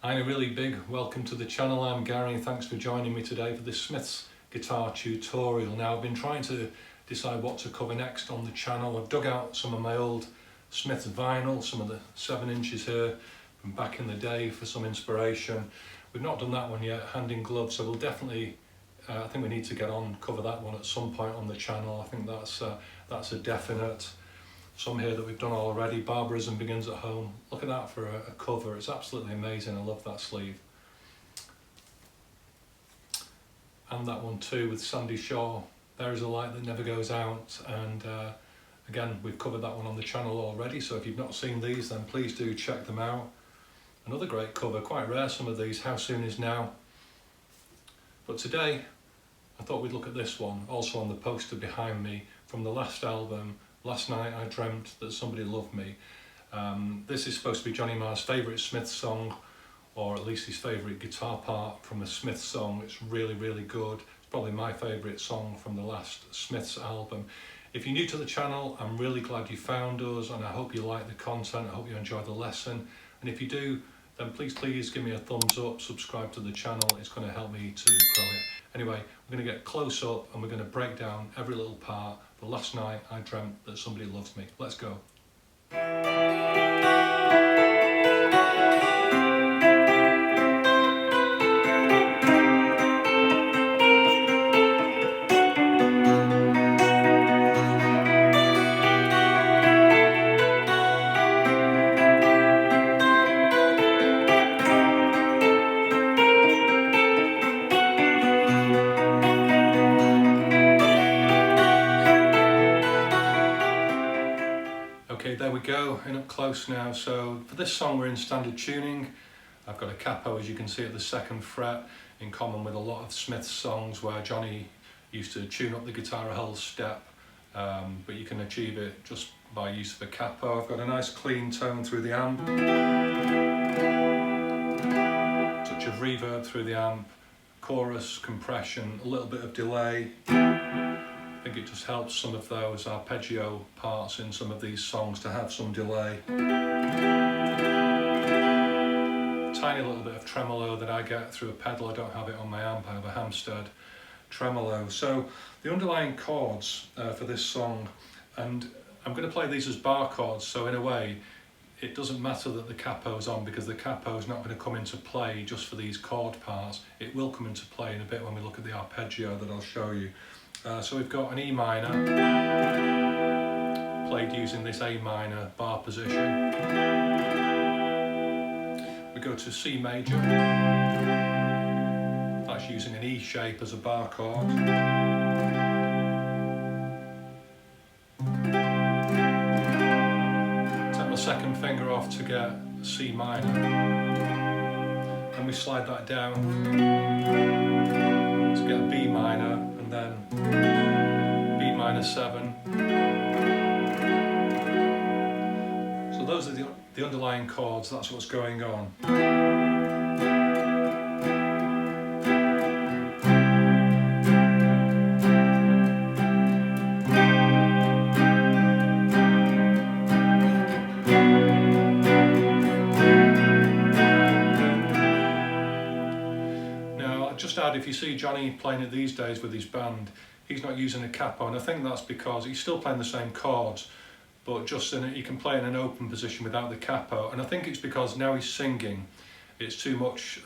Hi, a really big welcome to the channel. I'm Gary and thanks for joining me today for this Smith's guitar tutorial. Now, I've been trying to decide what to cover next on the channel. I've dug out some of my old Smith's vinyl, some of the 7 inches here from back in the day for some inspiration. We've not done that one yet, Hand in Glove, so we'll definitely, I think we need to get on, cover that one at some point on the channel. I think that's a definite. Some here that we've done already. Barbarism Begins at Home. Look at that for a cover. It's absolutely amazing. I love that sleeve. And that one too with Sandy Shaw. There Is a Light That Never Goes Out. And again, we've covered that one on the channel already. So if you've not seen these, then please do check them out. Another great cover. Quite rare, some of these. How Soon Is Now. But today, I thought we'd look at this one. Also on the poster behind me from the last album. Last Night I Dreamt That Somebody Loved Me. This is supposed to be Johnny Marr's favourite Smiths song, or at least his favourite guitar part from a Smiths song. It's really, really good. It's probably my favourite song from the last Smiths album. If you're new to the channel, I'm really glad you found us and I hope you like the content. I hope you enjoy the lesson. And if you do, then please give me a thumbs up, subscribe to the channel. It's going to help me to grow it. Anyway, we're going to get close up and we're going to break down every little part. But Last Night I Dreamt That Somebody Loves Me. Let's go. Okay, there we go, in up close now. So for this song we're in standard tuning. I've got a capo, as you can see, at the 2nd fret, in common with a lot of Smith's songs where Johnny used to tune up the guitar a whole step, but you can achieve it just by use of a capo. I've got a nice clean tone through the amp, touch of reverb through the amp, chorus, compression, a little bit of delay. I think it just helps some of those arpeggio parts in some of these songs to have some delay. Tiny little bit of tremolo that I get through a pedal. I don't have it on my amp, I have a Hamstead tremolo. So the underlying chords for this song, and I'm going to play these as bar chords, so in a way it doesn't matter that the capo's on because the capo's not going to come into play just for these chord parts. It will come into play in a bit when we look at the arpeggio that I'll show you. So we've got an E minor, played using this A minor bar position. We go to C major, that's using an E shape as a bar chord. Take my 2nd finger off to get C minor, and we slide that down to get a B minor, and then B minor 7. So those are the underlying chords, that's what's going on. If you see Johnny playing it these days with his band, he's not using a capo, and I think that's because he's still playing the same chords, but just he can play in an open position without the capo, and I think it's because now he's singing, it's too much,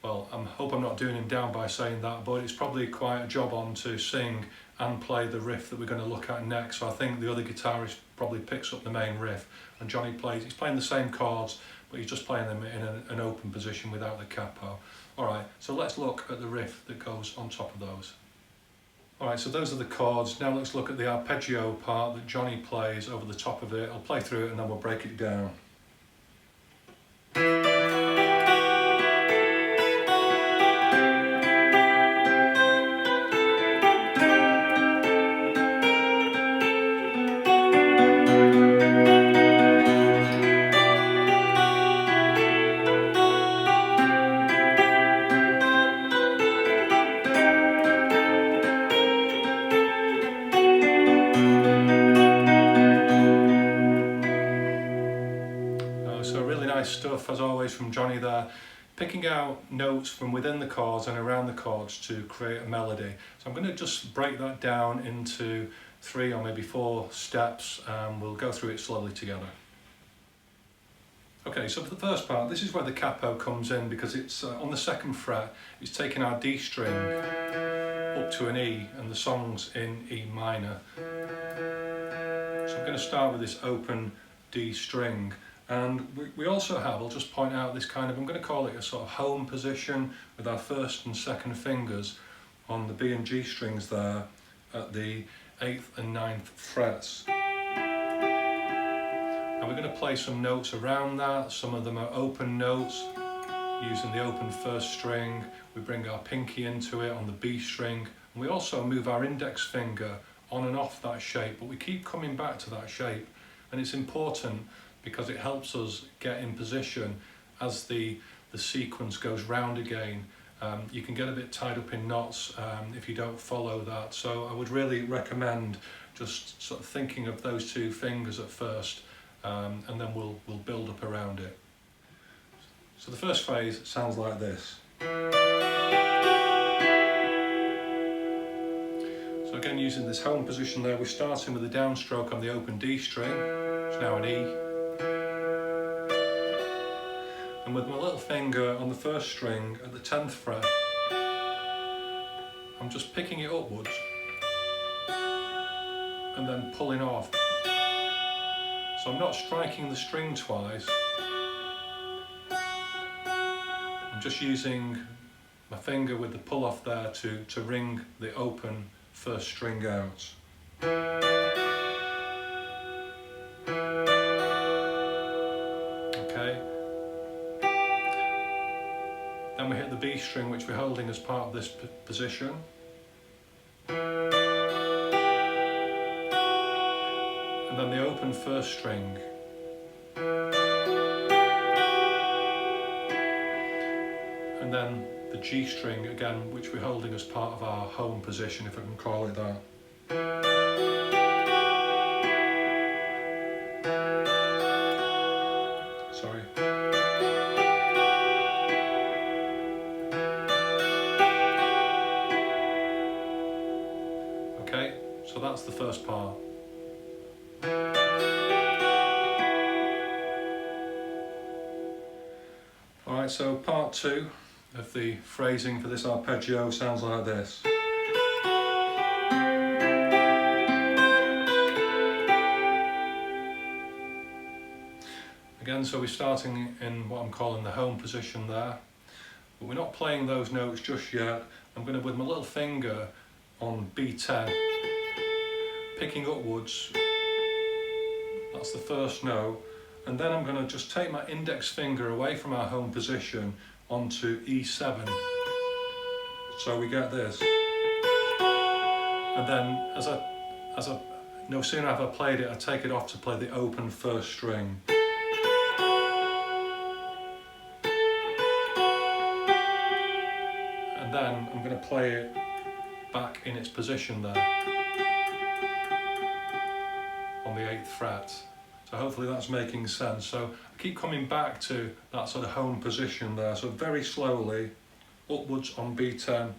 well, I hope I'm not doing him down by saying that, but it's probably quite a job on to sing and play the riff that we're going to look at next, so I think the other guitarist probably picks up the main riff, and Johnny he's playing the same chords, but he's just playing them in an open position without the capo. Alright, so let's look at the riff that goes on top of those. Alright, so those are the chords. Now let's look at the arpeggio part that Johnny plays over the top of it. I'll play through it and then we'll break it down. stuff as always from Johnny there, picking out notes from within the chords and around the chords to create a melody. So I'm going to just break that down into 3 or maybe 4 steps, and we'll go through it slowly together. Okay, so for the first part, this is where the capo comes in, because it's on the 2nd fret, it's taking our D string up to an E, and the song's in E minor. So I'm going to start with this open D string, and we also have, I'll just point out this kind of, I'm going to call it a sort of home position with our 1st and 2nd fingers on the B and G strings there at the 8th and 9th frets. And we're going to play some notes around that. Some of them are open notes, using the open 1st string. We bring our pinky into it on the B string, and we also move our index finger on and off that shape, but we keep coming back to that shape, and it's important because it helps us get in position as the sequence goes round again. You can get a bit tied up in knots if you don't follow that, so I would really recommend just sort of thinking of those 2 fingers at first, and then we'll build up around it. So the first phrase sounds like this. So again, using this home position there, we're starting with a downstroke on the open D string, it's now an E. And with my little finger on the 1st string at the 10th fret, I'm just picking it upwards and then pulling off. So I'm not striking the string twice, I'm just using my finger with the pull off there to ring the open 1st string out. Okay. Then we hit the B string, which we're holding as part of this position. And then the open 1st string. And then the G string again, which we're holding as part of our home position, if I can call it that. Sorry. Okay, so that's the first part. Alright, so part 2 of the phrasing for this arpeggio sounds like this. Again, so we're starting in what I'm calling the home position there, but we're not playing those notes just yet. I'm going to, with my little finger on B10, picking upwards, that's the 1st note, and then I'm going to just take my index finger away from our home position onto E7, so we get this, and then as I no sooner have I played it, I take it off to play the open 1st string. And then I'm going to play it back in its position there on the 8th fret. So hopefully that's making sense. So I keep coming back to that sort of home position there. So very slowly, upwards on B10.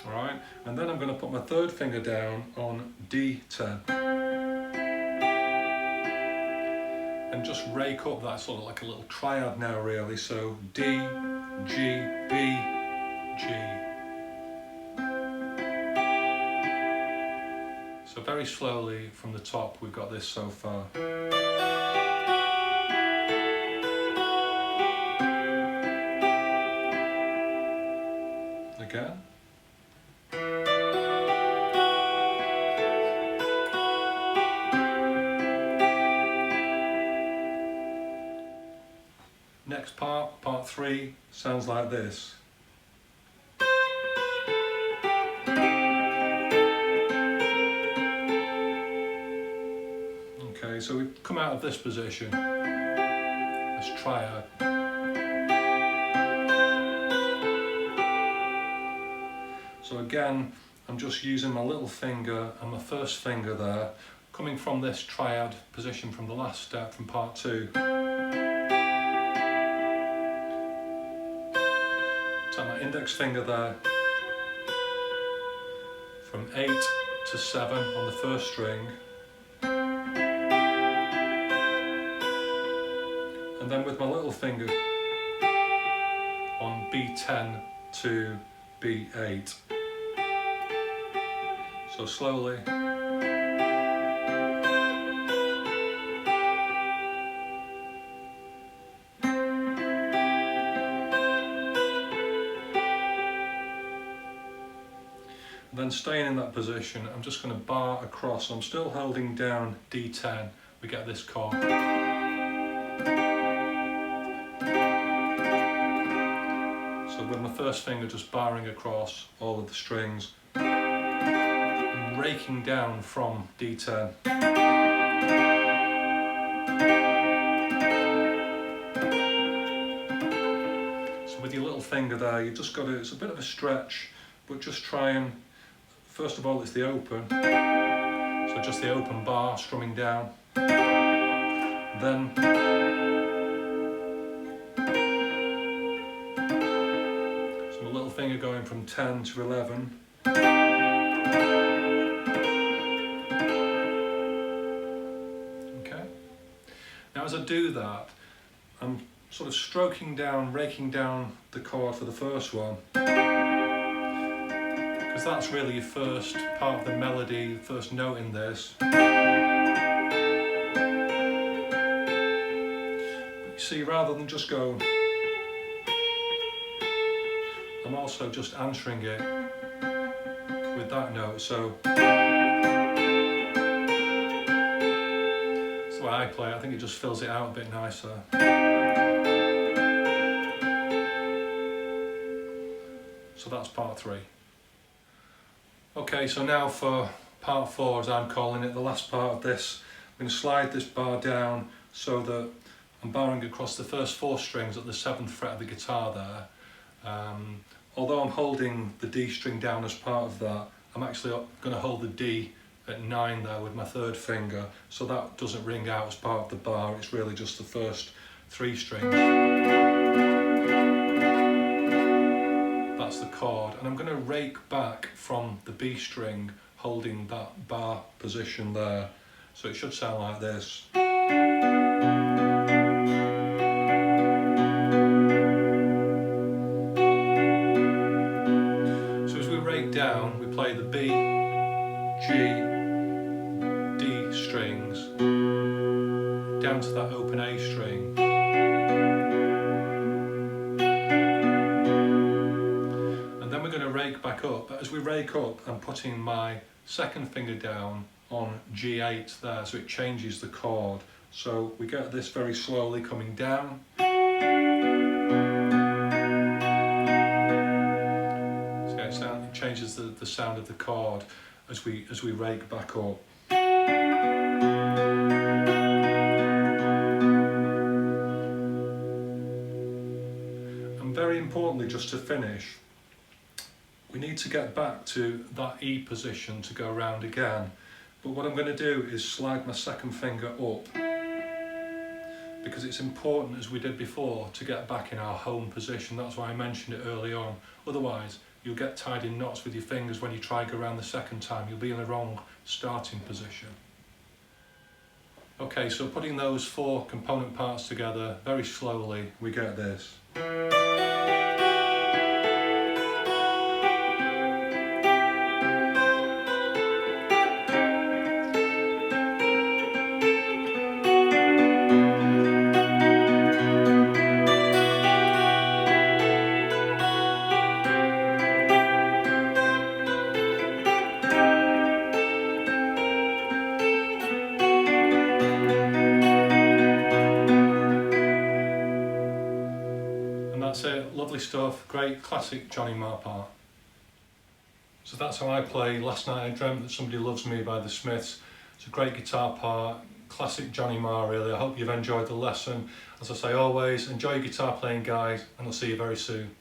Alright, and then I'm going to put my 3rd finger down on D10. And just rake up that sort of like a little triad now really. So D, G, B, G. So very slowly from the top we've got this so far. Again. Next part, part 3, sounds like this. Okay, so we come out of this position, this triad. So again, I'm just using my little finger and my 1st finger there, coming from this triad position from the last step from part 2. Tap my index finger there, from 8 to 7 on the first string, and then with my little finger on B10 to B8. So slowly. Then staying in that position, I'm just going to bar across. So I'm still holding down D10, we get this chord. So with my first finger just barring across all of the strings, and raking down from D10. So with your little finger there, you just got to, it's a bit of a stretch, but just try and, first of all, it's the open, so just the open bar strumming down, then so my little finger going from 10 to 11, okay. Now as I do that, I'm sort of stroking down, raking down the chord for the first one, because that's really your first part of the melody, the first note in this. But you see, rather than just go, I'm also just answering it with that note. So that's the way I play it. I think it just fills it out a bit nicer. So that's part 3. Okay, so now for part 4, as I'm calling it, the last part of this, I'm going to slide this bar down so that I'm barring across the first 4 strings at the 7th fret of the guitar there. Although I'm holding the D string down as part of that, I'm actually going to hold the D at 9 there with my 3rd finger, so that doesn't ring out as part of the bar, it's really just the first 3 strings. That's the chord, and I'm going to rake back from the B string holding that bar position there, so it should sound like this. So as we rake down, we play the B, G, D strings down to that open A string. Rake back up, but as we rake up, I'm putting my 2nd finger down on G8 there, so it changes the chord. So we get this very slowly coming down. So it changes the sound of the chord as we rake back up. And very importantly, just to finish, we need to get back to that E position to go around again. But what I'm going to do is slide my 2nd finger up, because it's important, as we did before, to get back in our home position. That's why I mentioned it early on. Otherwise, you'll get tied in knots with your fingers when you try to go around the 2nd time. You'll be in the wrong starting position. Okay, so putting those 4 component parts together very slowly, we get this. That's it, lovely stuff, great classic Johnny Marr part. So that's how I play Last Night I Dreamt That Somebody Loves Me by the Smiths. It's a great guitar part, classic Johnny Marr really. I hope you've enjoyed the lesson. As I say always, enjoy your guitar playing guys, and I'll see you very soon.